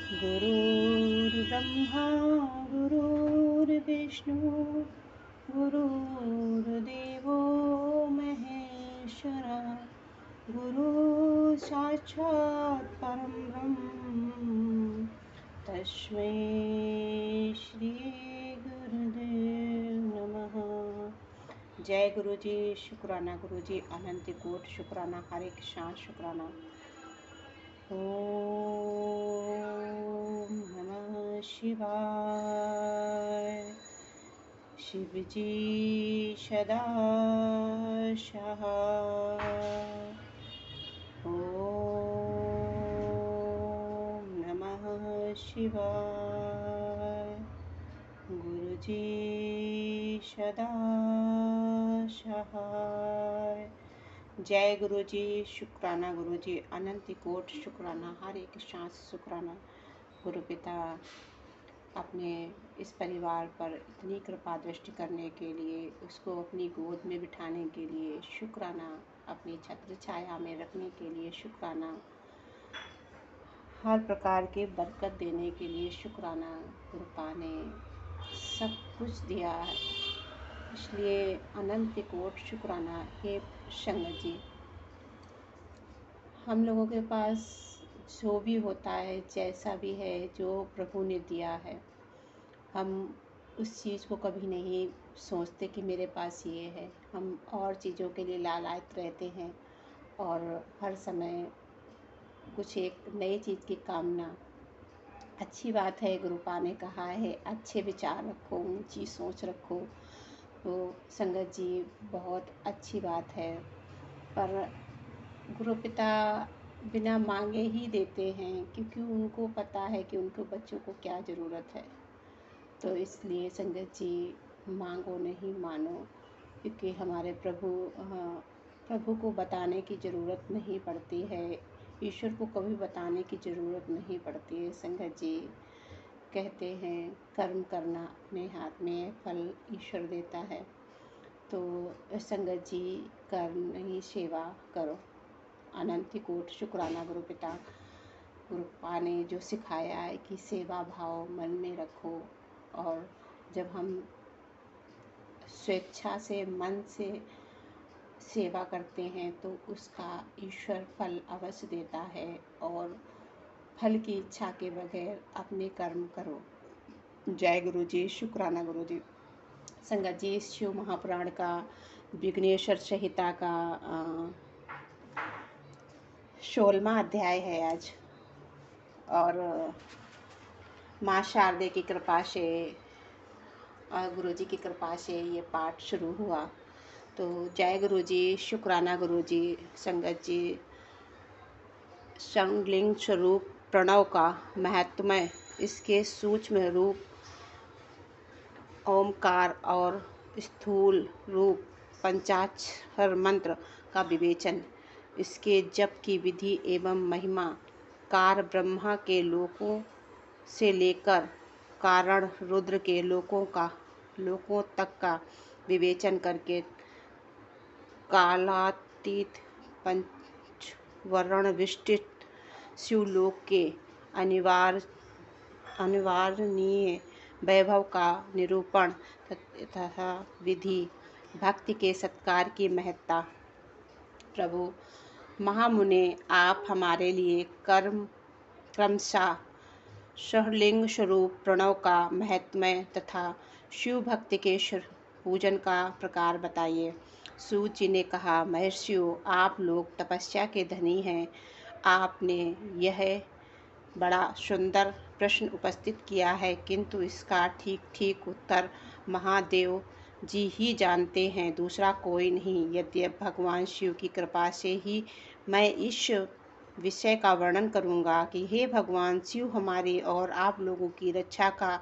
गुरुर्ब्रह्मा गुरुर्विष्णु गुरुर्देवो महेश्वरा गुरु साक्षात् परं ब्रह्म तस्मै श्री गुरुदेव नमः। जय गुरु जी, शुक्राना गुरु जी, अनंत कोट शुक्राना, हरे कृष्णा शुक्राना। ओम नमः शिवाय। शिव जी सदा सहाय। ओम नमः शिवाय। गुरु जी सदा सहाय। जय गुरु जी, शुक्राना गुरु जी, अनंत कोट शुक्राना, हरे कृष्णा शुक्राना। गुरु पिता अपने इस परिवार पर इतनी कृपा दृष्टि करने के लिए, उसको अपनी गोद में बिठाने के लिए शुक्राना, अपनी छत्र छाया में रखने के लिए शुक्राना, हर प्रकार के बरकत देने के लिए शुक्राना। कृपा ने सब कुछ दिया है, इसलिए अनंत कोट शुक्राना। हे संगत जी, हम लोगों के पास जो भी होता है, जैसा भी है, जो प्रभु ने दिया है, हम उस चीज़ को कभी नहीं सोचते कि मेरे पास ये है। हम और चीज़ों के लिए लालायित रहते हैं और हर समय कुछ एक नई चीज़ की कामना। अच्छी बात है, गुरुपा ने कहा है अच्छे विचार रखो, ऊंची सोच रखो, तो संगत जी बहुत अच्छी बात है। पर गुरु पिता बिना मांगे ही देते हैं, क्योंकि उनको पता है कि उनके बच्चों को क्या ज़रूरत है। तो इसलिए संगत जी, मांगो नहीं मानो, क्योंकि हमारे प्रभु को बताने की ज़रूरत नहीं पड़ती है, ईश्वर को कभी बताने की ज़रूरत नहीं पड़ती है। संगत जी कहते हैं कर्म करना अपने हाथ में, फल ईश्वर देता है। तो संगत जी, कर्म नहीं सेवा करो। अनंत कोट शुक्राना गुरु पिता। गुरुपा ने जो सिखाया है कि सेवा भाव मन में रखो, और जब हम स्वेच्छा से मन से सेवा करते हैं तो उसका ईश्वर फल अवश्य देता है, और फल की इच्छा के बगैर अपने कर्म करो। जय गुरु जी, शुक्राना गुरु जी। संगत जी, शिव महापुराण का विघ्नेश्वर संहिता का 16वां अध्याय है आज, और माँ शारदे की कृपा से, गुरु जी की कृपा से ये पाठ शुरू हुआ। तो जय गुरु जी, शुक्राना गुरु जी। संगत जी, संलिंग स्वरूप प्रणव का महत्वमय, इसके सूक्ष्म रूप ओमकार और स्थूल रूप पंचाक्षर मंत्र का विवेचन, इसके जप की विधि एवं महिमा, कार ब्रह्मा के लोकों से लेकर कारण रुद्र के लोकों तक का विवेचन करके कालातीत पंचवर्ण विशिष्ट शिवलोक के अनिवार्यनीय वैभव का निरूपण तथा विधि, भक्ति के सत्कार की महत्ता। प्रभु महामुने, आप हमारे लिए क्रमशः सहलिंग स्वरूप प्रणव का महत्मय तथा शिव भक्ति के पूजन का प्रकार बताइए। सूत जी ने कहा, महर्षियों, आप लोग तपस्या के धनी हैं। आपने यह बड़ा सुंदर प्रश्न उपस्थित किया है, किंतु इसका ठीक ठीक उत्तर महादेव जी ही जानते हैं, दूसरा कोई नहीं। यद्यपि भगवान शिव की कृपा से ही मैं इस विषय का वर्णन करूंगा कि हे भगवान शिव, हमारी और आप लोगों की रक्षा का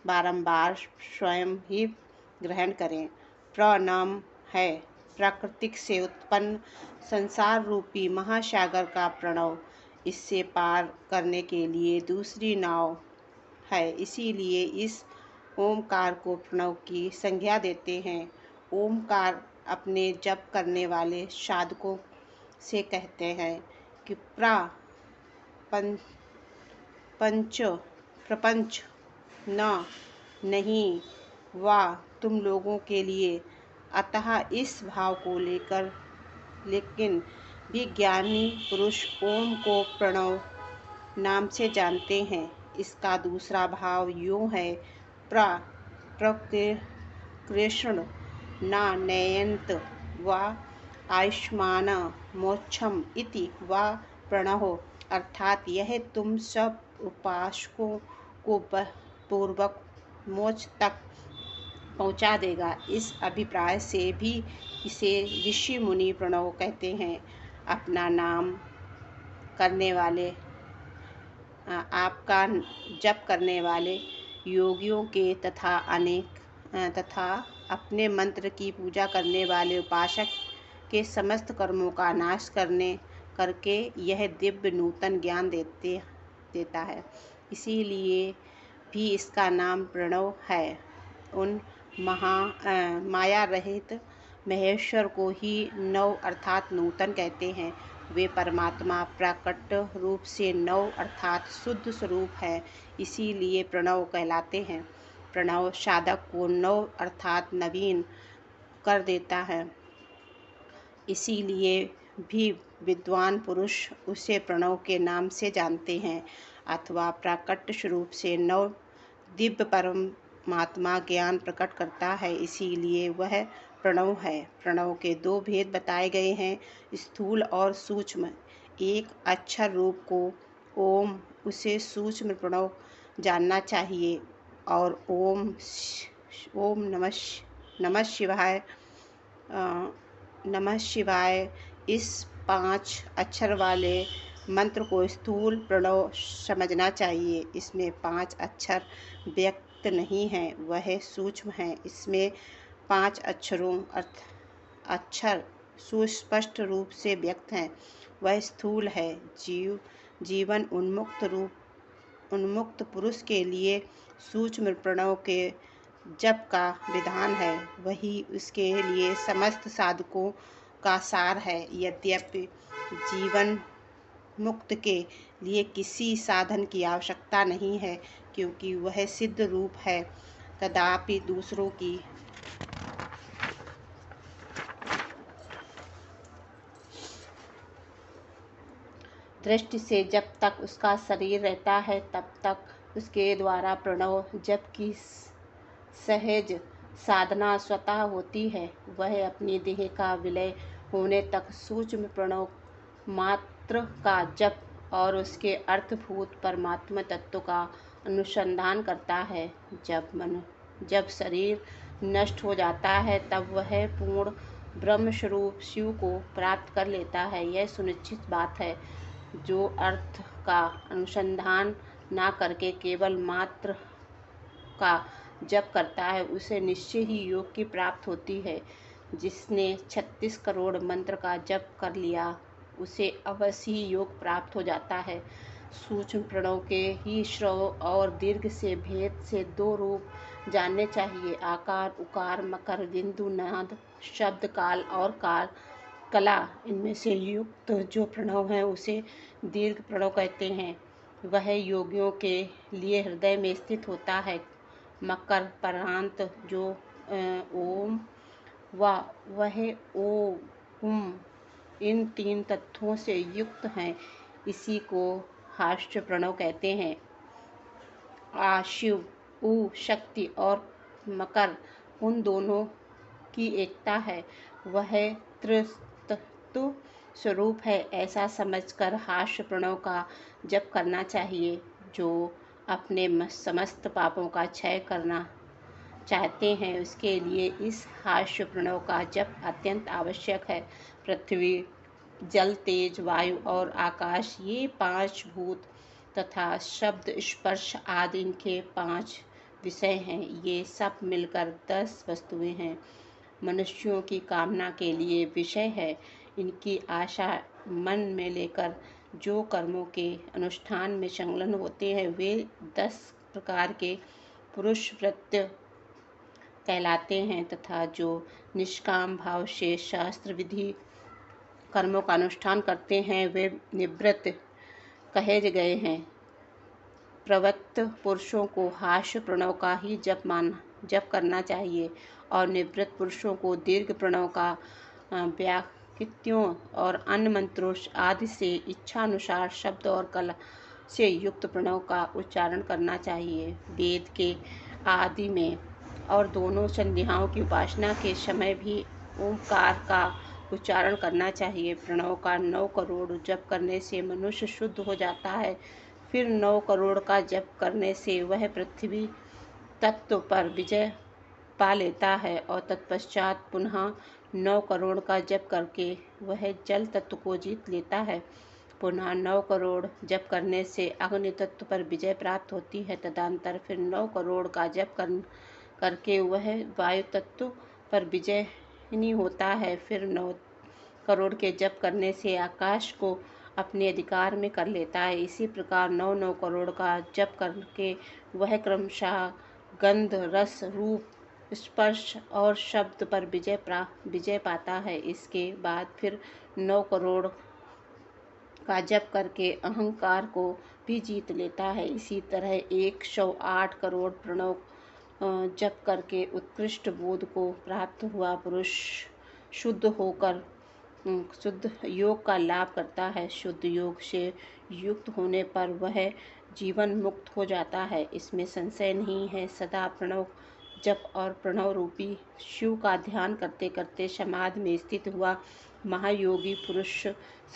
बारंबार स्वयं ही ग्रहण करें। प्रणाम है प्राकृतिक से उत्पन्न संसार रूपी महासागर का प्रणव, इससे पार करने के लिए दूसरी नाव है, इसीलिए इस ओमकार को प्रणव की संज्ञा देते हैं। ओमकार अपने जप करने वाले साधकों से कहते हैं कि प्रपंच न नहीं वा तुम लोगों के लिए। अतः इस भाव को लेकिन भी ज्ञानी पुरुष ओम को प्रणव नाम से जानते हैं। इसका दूसरा भाव यूं है, प्रकृष्ण न नयंत वा आयुष्मान मोक्षम इति वा प्रणहो, अर्थात यह तुम सब उपासकों को पूर्वक मोक्ष तक पहुंचा देगा। इस अभिप्राय से भी इसे ऋषि मुनि प्रणव कहते हैं। अपना नाम करने वाले आपका जप करने वाले योगियों के तथा अपने मंत्र की पूजा करने वाले उपासक के समस्त कर्मों का नाश करके यह दिव्य नूतन ज्ञान देता है। इसीलिए भी इसका नाम प्रणव है। उन माया रहित महेश्वर को ही नव अर्थात नूतन कहते हैं। वे परमात्मा प्रकट रूप से नव अर्थात शुद्ध स्वरूप है, इसीलिए प्रणव कहलाते हैं। प्रणव साधक को नव अर्थात नवीन कर देता है, इसीलिए भी विद्वान पुरुष उसे प्रणव के नाम से जानते हैं। अथवा प्रकट स्वरूप से नव दिव्य परमात्मा ज्ञान प्रकट करता है, इसीलिए वह प्रणव है। प्रणव के दो भेद बताए गए हैं, स्थूल और सूक्ष्म। एक अक्षर रूप को ओम, उसे सूक्ष्म प्रणव जानना चाहिए। और ओम नमः शिवाय इस 5 अक्षर वाले मंत्र को स्थूल प्रणव समझना चाहिए। इसमें 5 अक्षर व्यक्त नहीं हैं, वह सूक्ष्म हैं। इसमें 5 अक्षर सुस्पष्ट रूप से व्यक्त हैं, वह स्थूल है। जीवन उन्मुक्त पुरुष के लिए सूक्ष्म प्रणव के जप का विधान है, वही उसके लिए समस्त साधकों का सार है। यद्यपि जीवन मुक्त के लिए किसी साधन की आवश्यकता नहीं है, क्योंकि वह सिद्ध रूप है, तथापि दूसरों की दृष्टि से जब तक उसका शरीर रहता है तब तक उसके द्वारा प्रणव जप की सहज साधना स्वतः होती है। वह अपनी देह का विलय होने तक सूक्ष्म प्रणव मात्र का जप और उसके अर्थभूत परमात्मा तत्व का अनुसंधान करता है। जब शरीर नष्ट हो जाता है तब वह पूर्ण ब्रह्म स्वरूप शिव को प्राप्त कर लेता है। यह सुनिश्चित बात है। जो अर्थ का अनुसंधान ना करके केवल मात्र का जप करता है, उसे निश्चय ही योग की प्राप्ति होती है। जिसने 36 करोड़ मंत्र का जप कर लिया, उसे अवश्य ही योग प्राप्त हो जाता है। सूक्ष्म प्रणव के ही श्रव और दीर्घ से भेद से 2 रूप जानने चाहिए, आकार, उकार, मकर, बिंदु, नाद, शब्द, काल और कला। इनमें से युक्त जो प्रणव है उसे दीर्घ प्रणव कहते हैं। वह योगियों के लिए हृदय में स्थित होता है। मकर परांत जो ओम वह ओम इन 3 तत्वों से युक्त हैं, इसी को हास्य प्रणव कहते हैं। आ शिव, उ शक्ति और मकर उन दोनों की एकता है, वह त्रितत्व स्वरूप है। ऐसा समझकर हास्य प्रणव का जप करना चाहिए। जो अपने समस्त पापों का क्षय करना चाहते हैं, उसके लिए इस हास्य प्रणव का जप अत्यंत आवश्यक है। पृथ्वी, जल, तेज, वायु और आकाश, ये 5 भूत तथा शब्द, स्पर्श आदि इनके 5 विषय हैं। ये सब मिलकर 10 वस्तुएं हैं। मनुष्यों की कामना के लिए विषय है। इनकी आशा मन में लेकर जो कर्मों के अनुष्ठान में संलग्न होते हैं, वे 10 प्रकार के पुरुष वृत्ति कहलाते हैं। तथा जो निष्काम भाव से शास्त्र विधि कर्मों का अनुष्ठान करते हैं, वे निवृत्त कहे गए हैं। प्रवृत्त पुरुषों को हास्य प्रणव का ही जप करना चाहिए और निवृत्त पुरुषों को दीर्घ प्रणव का व्याकृतियों और अन्य मंत्रों आदि से इच्छानुसार शब्द और कला से युक्त प्रणव का उच्चारण करना चाहिए। वेद के आदि में और दोनों संध्याओं की उपासना के समय भी ओंकार का उच्चारण करना चाहिए। प्रणव का 9 करोड़ जप करने से मनुष्य शुद्ध हो जाता है। फिर 9 करोड़ का जप करने से वह पृथ्वी तत्व पर विजय पा लेता है और तत्पश्चात पुनः 9 करोड़ का जप करके वह जल तत्व को जीत लेता है। पुनः 9 करोड़ जप करने से अग्नि तत्व पर विजय प्राप्त होती है। तदंतर फिर 9 करोड़ का जप करके वह वायु तत्व पर विजयी होता है। फिर 9 करोड़ के जप करने से आकाश को अपने अधिकार में कर लेता है। इसी प्रकार 9 करोड़ का जप करके वह क्रमशः गंध, रस, रूप, स्पर्श और शब्द पर विजय पाता है। इसके बाद फिर 9 करोड़ का जप करके अहंकार को भी जीत लेता है। इसी तरह 108 करोड़ प्रणव जप करके उत्कृष्ट बोध को प्राप्त हुआ पुरुष शुद्ध होकर शुद्ध योग का लाभ करता है। शुद्ध योग से युक्त होने पर वह जीवन मुक्त हो जाता है, इसमें संशय नहीं है। सदा प्रणव जप और प्रणव रूपी शिव का ध्यान करते करते समाधि में स्थित हुआ महायोगी पुरुष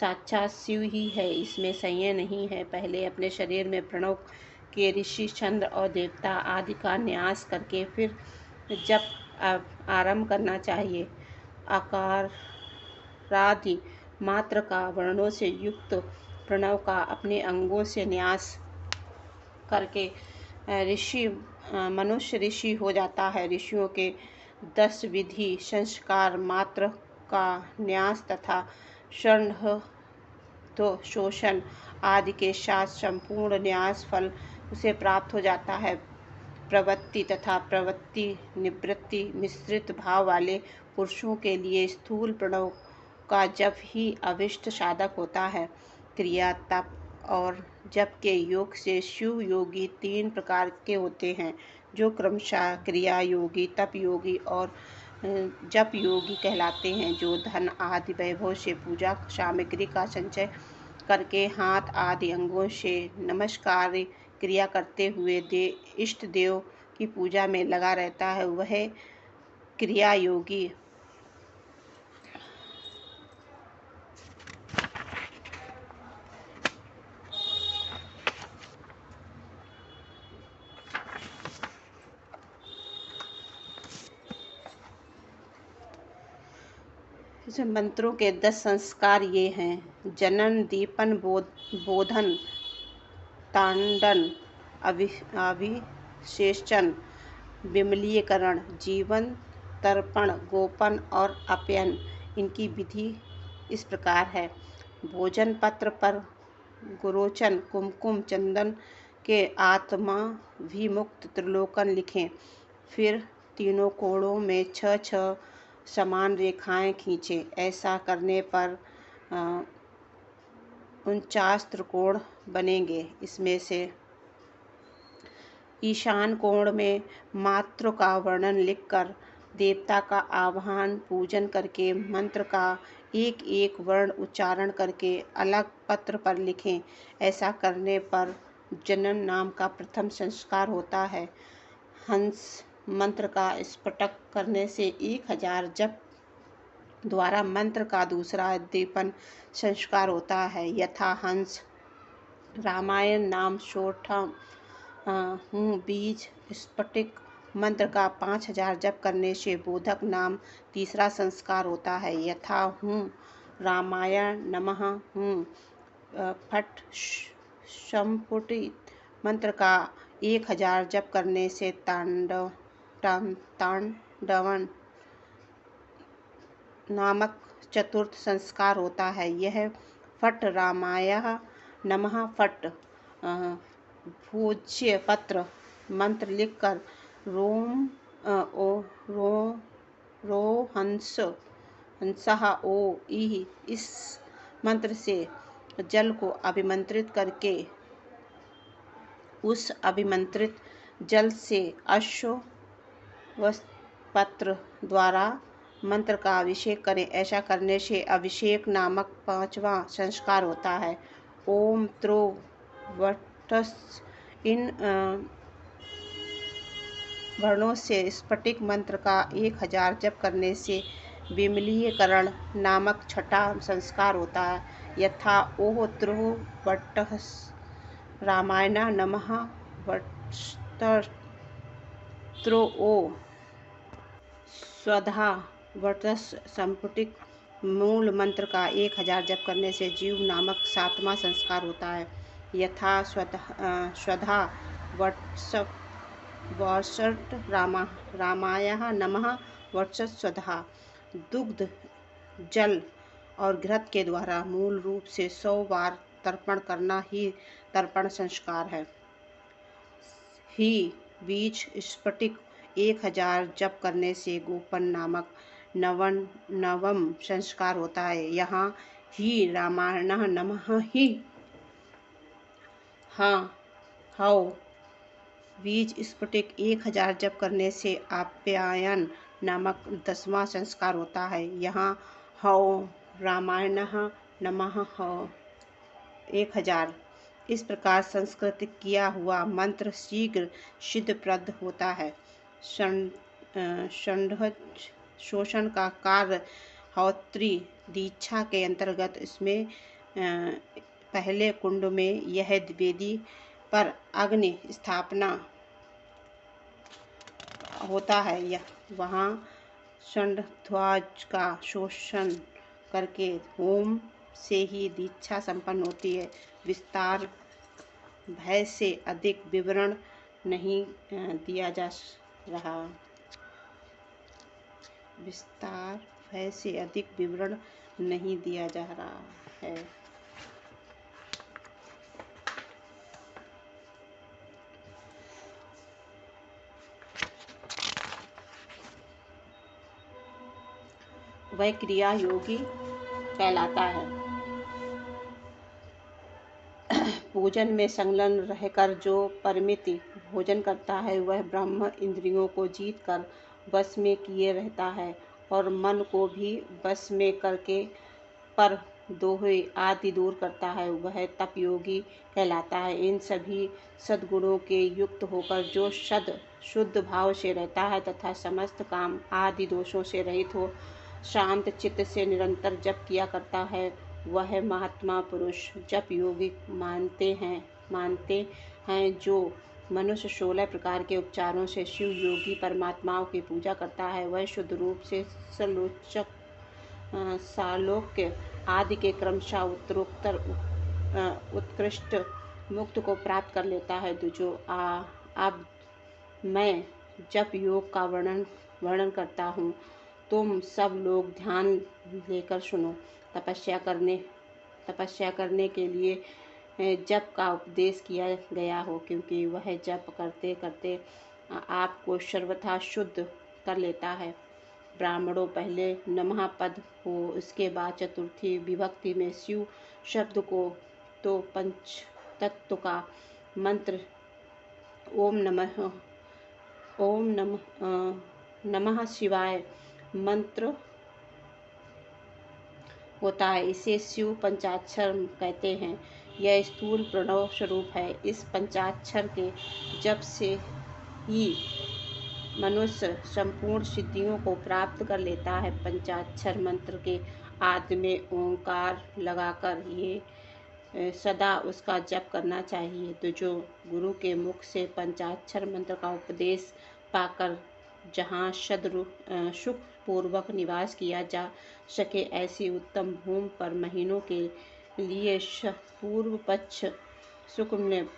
साक्षात शिव ही है, इसमें संशय नहीं है। पहले अपने शरीर में प्रणव के ऋषि, चंद्र और देवता आदि का न्यास करके फिर जप आरंभ करना चाहिए। आकारादि मात्र का वर्णों से युक्त प्रणव का अपने अंगों से न्यास करके मनुष्य ऋषि हो जाता है। ऋषियों के 10 विधि संस्कार मात्र का न्यास तथा शोषण आदि के साथ संपूर्ण न्यास फल उसे प्राप्त हो जाता है। प्रवृत्ति तथा प्रवृत्ति निवृत्ति मिश्रित भाव वाले पुरुषों के लिए स्थूल प्रणव का जप ही अभिष्ट साधक होता है। क्रिया, तप और जप के योग से शिव योगी 3 प्रकार के होते हैं, जो क्रमशः क्रिया योगी, तप योगी और जप योगी कहलाते हैं। जो धन आदि वैभव से पूजा सामग्री का संचय करके हाथ आदि अंगों से नमस्कार क्रिया करते हुए इष्ट देव की पूजा में लगा रहता है, वह क्रिया योगी। मंत्रों के 10 संस्कार ये हैं: जनन, दीपन, बोधन, तांडन, अभिषेचन, विमलीकरण, जीवन तर्पण, गोपन और अपयन। इनकी विधि इस प्रकार है: भोजन पत्र पर गुरोचन, कुमकुम, चंदन के आत्माभिमुक्त त्रिलोकन लिखें। फिर तीनों कोणों में 6 समान रेखाएं खींचें। ऐसा करने पर 49 त्रिकोण बनेंगे। इसमें से ईशान कोण में मात्र का वर्णन लिखकर देवता का आवाहन पूजन करके मंत्र का एक एक वर्ण उच्चारण करके अलग पत्र पर लिखें। ऐसा करने पर जनन नाम का प्रथम संस्कार होता है। हंस मंत्र का स्फुटक करने से 1000 जप द्वारा मंत्र का दूसरा दीपन संस्कार होता है। यथा हंस रामायण नाम सोठम बीज स्फटिक मंत्र का 5000 जप करने से बोधक नाम तीसरा संस्कार होता है। यथा रामायण नमः फट संपुटित मंत्र का 1000 जप करने से तांडवन नामक चतुर्थ संस्कार होता है। यह फट रामाय नमः फट भोज्य पत्र मंत्र लिखकर रो हंसः ओ इह इस मंत्र से जल को अभिमंत्रित करके उस अभिमंत्रित जल से अश्वत्थ द्वारा मंत्र का अभिषेक करें। ऐसा करने से अभिषेक नामक 5वां संस्कार होता है। ओम त्रो वटस इन वर्णों से स्फटिक मंत्र का 1000 जप करने से विमलीकरण नामक 6वां संस्कार होता है। यथा ओह त्रो वटस रामायण नमः वटस्त्रो ओ स्वधा वटस संपुटिक मूल मंत्र का 1000 जप करने से जीव नामक 7वां संस्कार होता है। यथा स्वधा वटसट रामायण नमः वटसत स्वधा। दुग्ध जल और घृत के द्वारा मूल रूप से 100 बार तर्पण करना ही तर्पण संस्कार है। ही बीज स्फटिक 1000 जप करने से गोपन नामक 9वां संस्कार होता है। यहाँ ही रामायण नमः ही हाँ हाओ बीज स्फटिक 1000 जप करने से आप्यायन नामक 10वां संस्कार होता है। यहाँ हौ रामायण नमः हौ 1000। इस प्रकार संस्कृत किया हुआ मंत्र शीघ्र सिद्धप्रद होता है। षड्ज शोषण का कार्य होत्री दीक्षा के अंतर्गत इसमें पहले कुंड में यह वेदी पर अग्नि स्थापना होता है। वहाँ षड्ध्वज का शोषण करके होम से ही दीक्षा संपन्न होती है। विस्तार भय से अधिक विवरण नहीं दिया जा रहा है। वह क्रिया योगी कहलाता है। पूजन में संलग्न रहकर जो परिमित भोजन करता है वह ब्रह्म इंद्रियों को जीत कर वश में किए रहता है और मन को भी वश में करके पर दोहे आदि दूर करता है, वह तप योगी कहलाता है। इन सभी सद्गुणों के युक्त होकर जो शुद्ध भाव से रहता है तथा समस्त काम आदि दोषों से रहित हो शांत चित्त से निरंतर जप किया करता है, वह महात्मा पुरुष जप योगी मानते हैं। जो मनुष्य 16 प्रकार के उपचारों से शिव योगी परमात्माओं की पूजा करता है वह शुद्ध रूप से सालोक्य आदि के क्रमशः उत्तरोत्तर उत्कृष्ट मुक्त को प्राप्त कर लेता है। तो जो अब मैं जप योग का वर्णन करता हूँ, तुम सब लोग ध्यान लेकर सुनो। तपस्या करने के लिए जप का उपदेश किया गया हो, क्योंकि वह जप करते करते आपको सर्वथा शुद्ध कर लेता है। ब्राह्मणों पहले नमः पद हो, उसके बाद चतुर्थी विभक्ति में शिव शब्द को, तो पंच तत्व का मंत्र ओम नमः शिवाय मंत्र होता है। इसे शिव पंचाक्षर कहते हैं। यह स्थूल प्रणव स्वरूप है। इस पंचाक्षर के जप से ही मनुष्य संपूर्ण सिद्धियों को प्राप्त कर लेता है। पंचाक्षर मंत्र के आदि में ओंकार लगाकर ये सदा उसका जप करना चाहिए। तो जो गुरु के मुख से पंचाक्षर मंत्र का उपदेश पाकर जहाँ सुख पूर्वक निवास किया जा सके ऐसी उत्तम भूमि पर महीनों के लिए पूर्व पक्ष शुक्ल में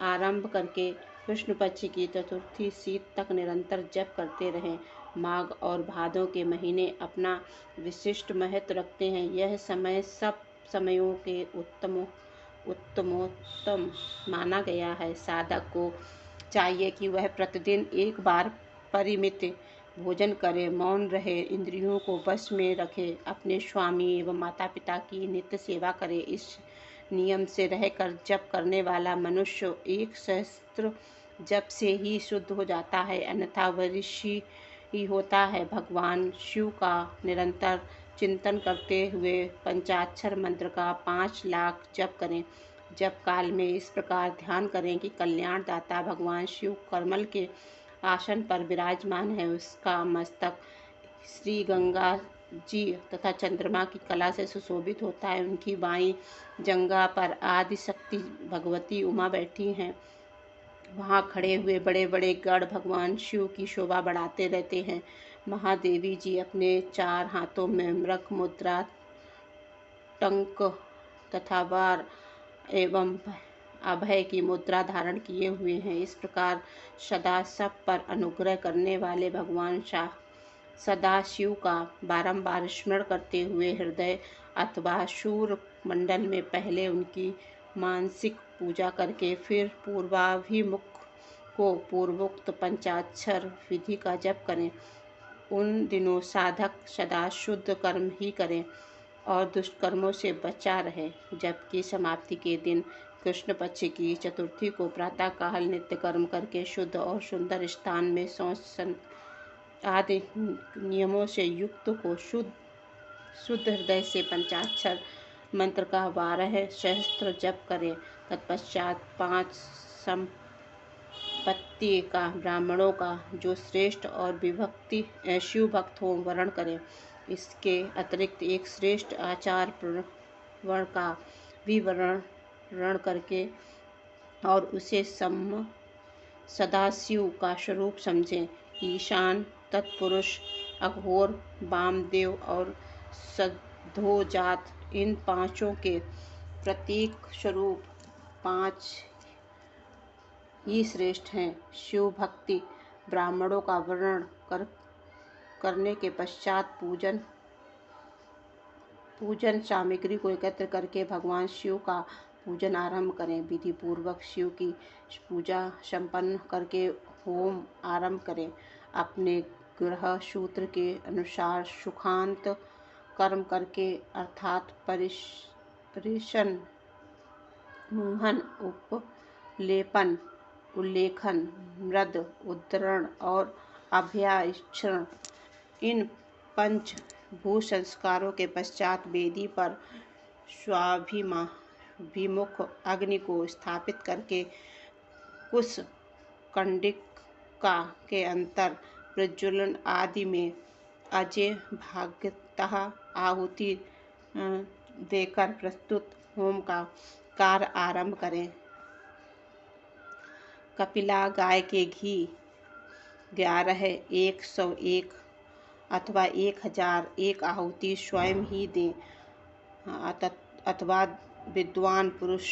आरंभ करके कृष्ण पक्ष की चतुर्थी शीत तक निरंतर जप करते रहें। माघ और भादों के महीने अपना विशिष्ट महत्व रखते हैं। यह समय सब समयों के उत्तमोत्तम माना गया है। साधक को चाहिए कि वह प्रतिदिन एक बार परिमित भोजन करे, मौन रहे, इंद्रियों को वश में रखे, अपने स्वामी एवं माता पिता की नित्य सेवा करे। इस नियम से रहकर जप करने वाला मनुष्य 1 सहस्त्र जप से ही शुद्ध हो जाता है, अन्यथा वह ऋषि ही होता है। भगवान शिव का निरंतर चिंतन करते हुए पंचाक्षर मंत्र का 5 लाख जप करें। जप काल में इस प्रकार ध्यान करें कि कल्याण दाता भगवान शिव कमल के आसन पर विराजमान है। उसका मस्तक श्री गंगा जी तथा चंद्रमा की कला से सुशोभित होता है। उनकी बाईं जंघा पर आदि शक्ति भगवती उमा बैठी हैं। वहाँ खड़े हुए बड़े बड़े गढ़ भगवान शिव की शोभा बढ़ाते रहते हैं। महादेवी जी अपने 4 हाथों में मृग मुद्रा, टंक तथा वार एवं अभय की मुद्रा धारण किए हुए हैं। इस प्रकार सदा सब पर अनुग्रह करने वाले भगवान सदा शिव का बारंबार स्मरण करते हुए हृदय अथवा शूर मंडल में पहले उनकी मानसिक पूजा करके फिर पूर्वाभिमुख को पूर्वोक्त पंचाक्षर विधि का जप करें। उन दिनों साधक सदा शुद्ध कर्म ही करें और दुष्कर्मों से बचा रहे। जबकि समाप्ति के दिन कृष्ण पक्ष की चतुर्थी को प्रातःकाल नित्य कर्म करके शुद्ध और सुंदर स्थान में शौच आदि नियमों से युक्त को शुद्ध हृदय से पंचाक्षर मंत्र का 12 सहस्त्र जप करें। तत्पश्चात 5 संपत्ति का ब्राह्मणों का जो श्रेष्ठ और विभक्ति शिव भक्त हो वर्ण करें। इसके अतिरिक्त एक श्रेष्ठ आचार वर्ण का भी वर्ण करके और उसे सदाशिव का स्वरूप समझें। ईशान, तत्पुरुष, अघोर, वामदेव और सद्धोजात इन 5 के प्रतीक स्वरूप 5 ही श्रेष्ठ हैं। शिव भक्ति ब्राह्मणों का वर्णन करने के पश्चात पूजन सामग्री को एकत्र करके भगवान शिव का पूजन आरंभ करें। विधि पूर्वक शिव की पूजा संपन्न करके होम आरंभ करें। अपने ग्रह सूत्र के अनुसार सुखांत कर्म करके अर्थात परिशन, मुहन, उपलेपन, उल्लेखन, मृद, उद्धरण और अभ्याक्षण इन 5 भू संस्कारों के पश्चात वेदी पर स्वाभिमुख अग्नि को स्थापित करके कुश कंडिका के अंतर प्रज्वलन आदि में अजय भागतः आहुति देकर प्रस्तुत होम का कार्य आरंभ करें। कपिला गाय के घी 11, 101 अथवा 1000 एक आहुति स्वयं ही दें अथवा विद्वान पुरुष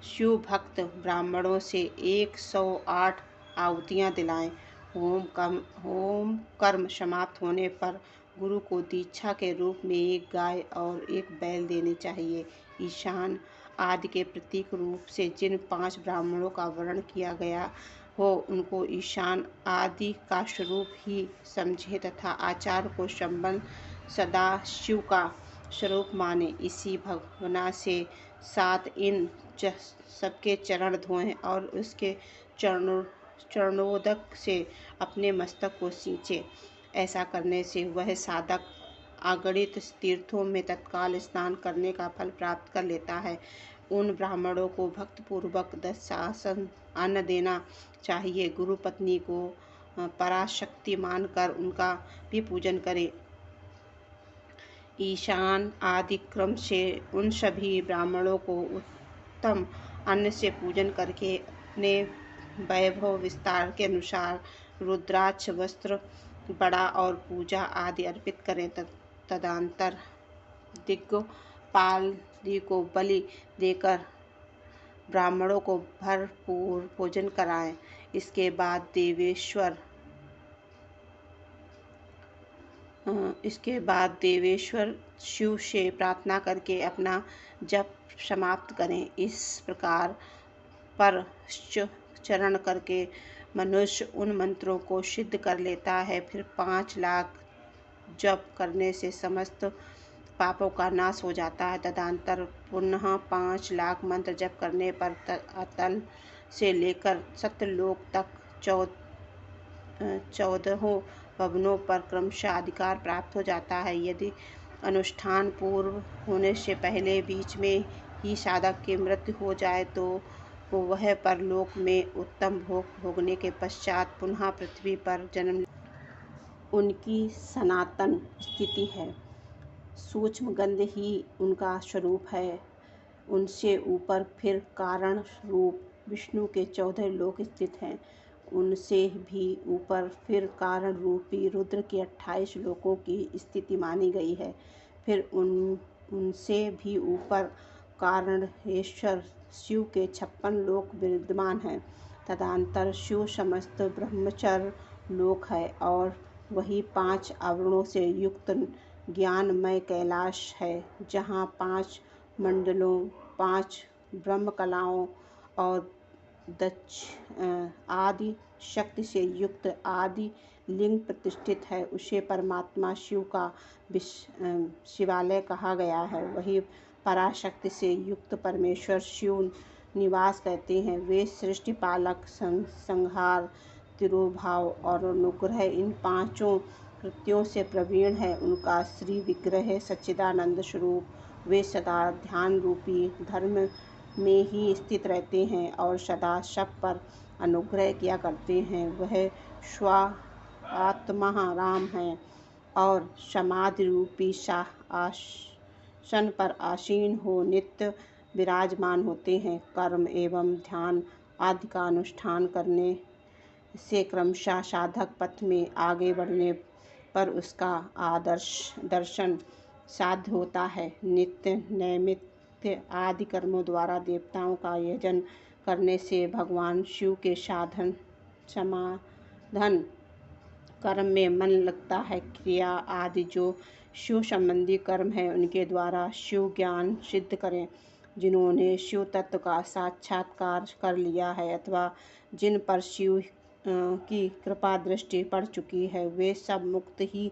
शिव भक्त ब्राह्मणों से 108 आहुतियाँ दिलाएं। होम कर्म समाप्त होने पर गुरु को दीक्षा के रूप में 1 गाय और 1 बैल देने चाहिए। ईशान आदि के प्रतीक रूप से जिन 5 ब्राह्मणों का वर्णन किया गया हो उनको ईशान आदि का स्वरूप ही समझे तथा आचार को संबंध सदा शिव का स्वरूप माने। इसी भावना से 7 इन सबके चरण धोएं और उसके चरणोदक से अपने मस्तक को सींचे। ऐसा करने से वह साधक अगणित तीर्थों में तत्काल स्नान करने का फल प्राप्त कर लेता है। उन ब्राह्मणों को भक्तिपूर्वक 10 आसन अन्न देना चाहिए। गुरु पत्नी को पराशक्ति मानकर उनका भी पूजन करें। ईशान आदि क्रम से उन सभी ब्राह्मणों को उत्तम अन्न से पूजन करके अपने वैभव विस्तार के अनुसार रुद्राक्ष वस्त्र, बड़ा और पूजा आदि अर्पित करें। तदंतर दिग्पाल को बलि देकर ब्राह्मणों को भरपूर भोजन कराएं। इसके बाद देवेश्वर शिव से प्रार्थना करके अपना जप समाप्त करें। इस प्रकार परश्चरण करके मनुष्य उन मंत्रों को सिद्ध कर लेता है। फिर 5 लाख जप करने से समस्त पापों का नाश हो जाता है। तदनंतर पुनः 5 लाख मंत्र जप करने पर अतल से लेकर सत्यलोक तक 14 भवनों पर क्रमशः अधिकार प्राप्त हो जाता है। यदि अनुष्ठान पूर्व होने से पहले बीच में ही साधक की मृत्यु हो जाए तो वह परलोक में उत्तम भोग भोगने के पश्चात पुनः पृथ्वी पर जन्म उनकी सनातन स्थिति है। सूक्ष्म गंध ही उनका स्वरूप है। उनसे ऊपर फिर कारण रूप विष्णु के 14 लोक स्थित हैं। उनसे भी ऊपर फिर कारण रूपी रुद्र के 28 लोकों की स्थिति मानी गई है। फिर उनसे भी ऊपर कारणेश्वर शिव के 56 लोक विद्यमान हैं। तदनंतर शिव समस्त ब्रह्मचर्य लोक है और वही 5 आवरणों से युक्त ज्ञानमय कैलाश है, जहाँ 5 मंडलों, 5 ब्रह्म कलाओं और दक्ष आदि शक्ति से युक्त आदि लिंग प्रतिष्ठित है। उसे परमात्मा शिव का शिवालय कहा गया है। वही पराशक्ति से युक्त परमेश्वर शिव निवास कहते हैं। वे सृष्टि पालक, संहार, तिरोभाव और अनुग्रह इन 5 कृत्यों से प्रवीण है। उनका श्री विग्रह सच्चिदानंद स्वरूप। वे सदा ध्यान रूपी धर्म में ही स्थित रहते हैं और सदा सब पर अनुग्रह किया करते हैं। वह स्वात्मा राम हैं और समाधि रूपी आसन पर आसीन हो नित्य विराजमान होते हैं। कर्म एवं ध्यान आदि का अनुष्ठान करने से क्रमशः साधक पथ में आगे बढ़ने पर उसका दर्शन साध्य होता है। नित्य नैमित्य आदि कर्मों द्वारा देवताओं का यजन करने से भगवान शिव के समाधान कर्म में मन लगता है। क्रिया आदि जो शिव संबंधी कर्म है उनके द्वारा शिव ज्ञान सिद्ध करें। जिन्होंने शिव तत्व का साक्षात्कार कर लिया है अथवा जिन पर शिव की कृपा दृष्टि पड़ चुकी है, वे सब मुक्त ही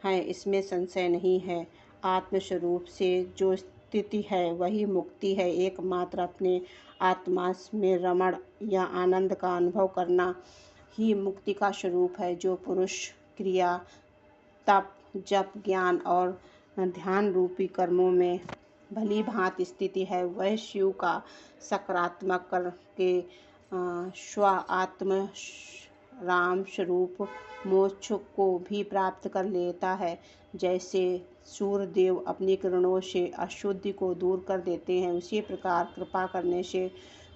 हैं, इसमें संशय नहीं है। आत्मस्वरूप से जो स्थिति है वही मुक्ति है। एकमात्र अपने आत्मा में रमण या आनंद का अनुभव करना ही मुक्ति का स्वरूप है। जो पुरुष क्रिया, तप, जप, ज्ञान और ध्यान रूपी कर्मों में भली भांति स्थिति है, वह शिव का सकारात्मक करके स्व आत्म राम स्वरूप मोक्ष को भी प्राप्त कर लेता है। जैसे सूर्यदेव अपनी किरणों से अशुद्धि को दूर कर देते हैं, उसी प्रकार कृपा करने से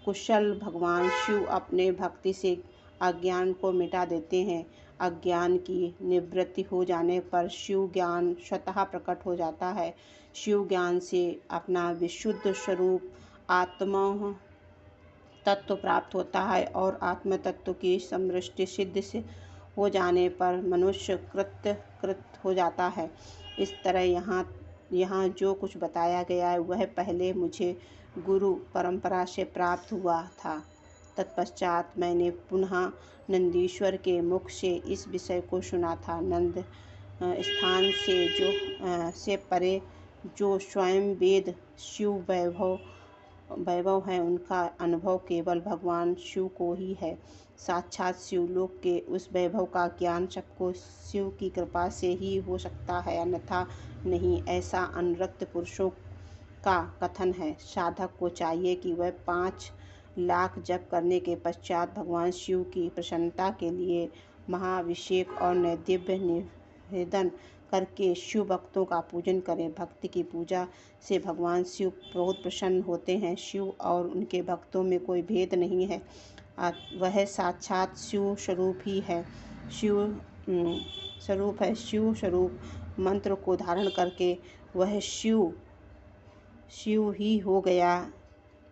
कुशल भगवान शिव अपने भक्ति से अज्ञान को मिटा देते हैं। अज्ञान की निवृत्ति हो जाने पर शिव ज्ञान स्वतः प्रकट हो जाता है। शिव ज्ञान से अपना विशुद्ध स्वरूप आत्मा तत्व प्राप्त होता है और आत्म तत्व की समृष्टि सिद्ध से हो जाने पर मनुष्य कृत हो जाता है। इस तरह यहाँ जो कुछ बताया गया है वह पहले मुझे गुरु परंपरा से प्राप्त हुआ था। तत्पश्चात मैंने पुनः नंदीश्वर के मुख से इस विषय को सुना था। नंद स्थान से परे जो स्वयं वेद शिव वैभव है, उनका अनुभव केवल भगवान शिव को ही है। साक्षात शिवलोक के उस वैभव का ज्ञान सबको शिव की कृपा से ही हो सकता है, अन्यथा नहीं, ऐसा अनुरक्त पुरुषों का कथन है। साधक को चाहिए कि वह 5 लाख जप करने के पश्चात भगवान शिव की प्रसन्नता के लिए महाअभिषेक और नैवेद्य निवेदन करके शिव भक्तों का पूजन करें। भक्ति की पूजा से भगवान शिव बहुत प्रसन्न होते हैं। शिव और उनके भक्तों में कोई भेद नहीं है, वह साक्षात शिव स्वरूप ही है। शिव स्वरूप मंत्र को धारण करके वह शिव ही हो गया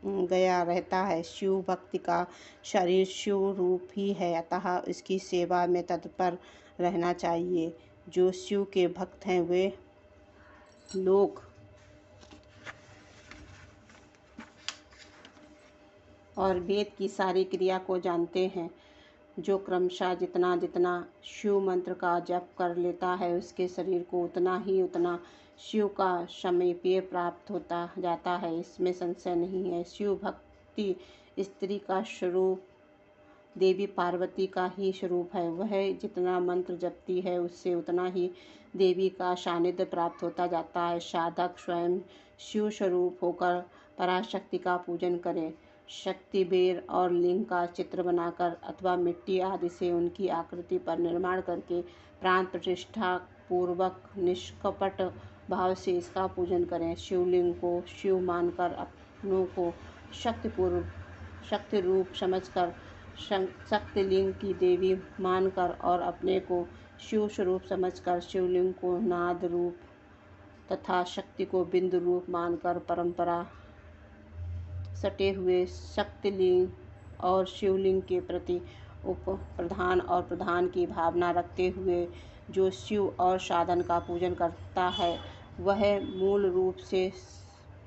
रहता है। शिव भक्ति का शरीर शिव रूप ही है, अतः इसकी सेवा में तत्पर रहना चाहिए। जो शिव के भक्त हैं वे लोग और वेद की सारी क्रिया को जानते हैं। जो क्रमशः जितना शिव मंत्र का जप कर लेता है, उसके शरीर को उतना शिव का समीपे प्राप्त होता जाता है, इसमें संशय नहीं है। शिव भक्ति स्त्री का स्वरूप देवी पार्वती का ही स्वरूप है। वह जितना मंत्र जपती है उससे उतना ही देवी का सानिध्य प्राप्त होता जाता है। साधक स्वयं शिव स्वरूप होकर पराशक्ति का पूजन करें। शक्ति बेर और लिंग का चित्र बनाकर अथवा मिट्टी आदि से उनकी आकृति पर निर्माण करके प्राण प्रतिष्ठा पूर्वक निष्कपट भाव से इसका पूजन करें। शिवलिंग को शिव मानकर अपनों को शक्ति रूप समझकर शक्तिलिंग की देवी मानकर और अपने को शिव स्वरूप समझकर शिवलिंग को नाद रूप तथा शक्ति को बिंदु रूप मानकर परंपरा सटे हुए शक्तिलिंग और शिवलिंग के प्रति उप प्रधान और प्रधान की भावना रखते हुए जो शिव और साधन का पूजन करता है वह मूल रूप से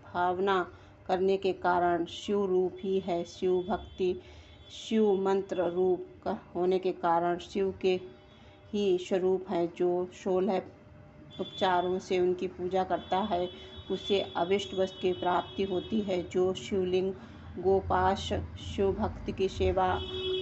भावना करने के कारण शिव रूप ही है। शिव भक्ति शिव मंत्र रूप होने के कारण शिव के ही स्वरूप है। जो 16 उपचारों से उनकी पूजा करता है उसे अभिष्ट वस्तु की प्राप्ति होती है। जो शिवलिंग गोपाश शिव भक्ति की सेवा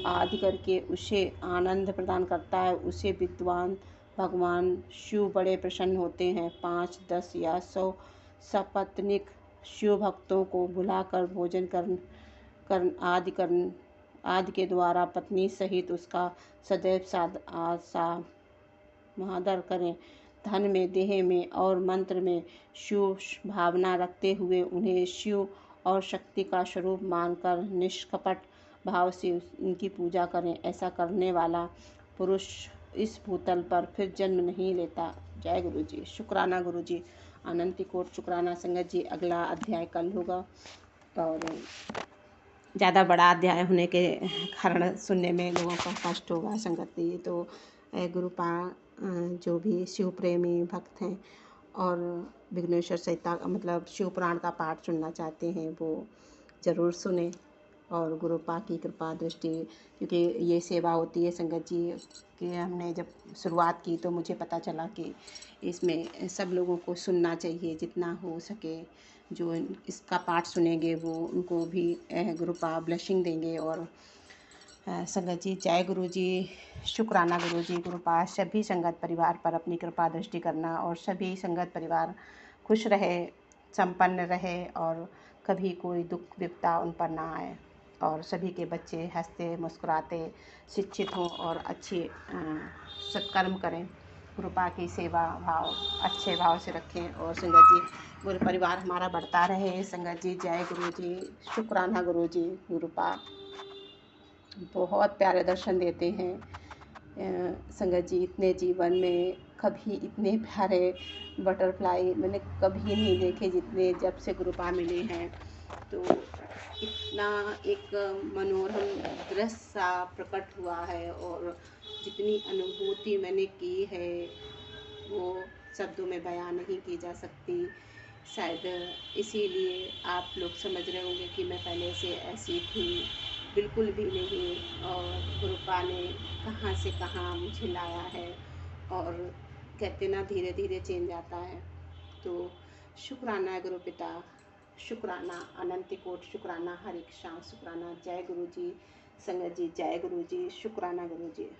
आदि करके उसे आनंद प्रदान करता है उसे विद्वान भगवान शिव बड़े प्रसन्न होते हैं। 5, 10 या 100 सपत्नीक शिव भक्तों को बुलाकर भोजन आदि के द्वारा पत्नी सहित उसका सदैव समादर करें। धन में देह में और मंत्र में शिव भावना रखते हुए उन्हें शिव और शक्ति का स्वरूप मानकर निष्कपट भाव से उनकी पूजा करें। ऐसा करने वाला पुरुष इस भूतल पर फिर जन्म नहीं लेता। जय गुरु जी। शुक्राना गुरु जी। अनंती कोट शुक्राना संगत जी। अगला अध्याय कल होगा और ज़्यादा बड़ा अध्याय होने के कारण सुनने में लोगों का कष्ट होगा संगत जी। तो गुरुपा जो भी शिव प्रेमी भक्त हैं और विघ्नेश्वर सहिता मतलब शिव पुराण का पाठ सुनना चाहते हैं वो ज़रूर सुने और गुरुपा की कृपा दृष्टि, क्योंकि ये सेवा होती है संगत जी कि हमने जब शुरुआत की तो मुझे पता चला कि इसमें सब लोगों को सुनना चाहिए जितना हो सके। जो इसका पाठ सुनेंगे वो उनको भी गुरुपा ब्लेसिंग देंगे। और संगत जी जय गुरु जी। शुक्राना गुरु जी। गुरुपा सभी संगत परिवार पर अपनी कृपा दृष्टि करना और सभी संगत परिवार खुश रहे, संपन्न रहे और कभी कोई दुख विपदा उन पर ना आए और सभी के बच्चे हंसते मुस्कुराते शिक्षित हों और अच्छे सत्कर्म करें। गुरुपा की सेवा भाव अच्छे भाव से रखें और संगत जी गुरु परिवार हमारा बढ़ता रहे। संगत जी जय गुरु जी। शुक्राना गुरु जी। गुरुपा बहुत प्यारे दर्शन देते हैं संगत जी। इतने जीवन में कभी इतने प्यारे बटरफ्लाई मैंने कभी नहीं देखे जितने जब से गुरुपा मिले हैं। तो इतना एक मनोरम दृश्य सा प्रकट हुआ है और जितनी अनुभूति मैंने की है वो शब्दों में बयान नहीं की जा सकती। शायद इसीलिए आप लोग समझ रहे होंगे कि मैं पहले से ऐसी थी, बिल्कुल भी नहीं। और गुरुपा ने कहाँ से कहाँ मुझे लाया है और कहते ना धीरे धीरे चेंज आता है। तो शुक्राना गुरु पिता, शुक्राना अनंत कोट शुक्राना हरे कृष्ण शुक्राना। जय गुरु जी। संगत जी जय गुरु जी। शुक्राना गुरु जी।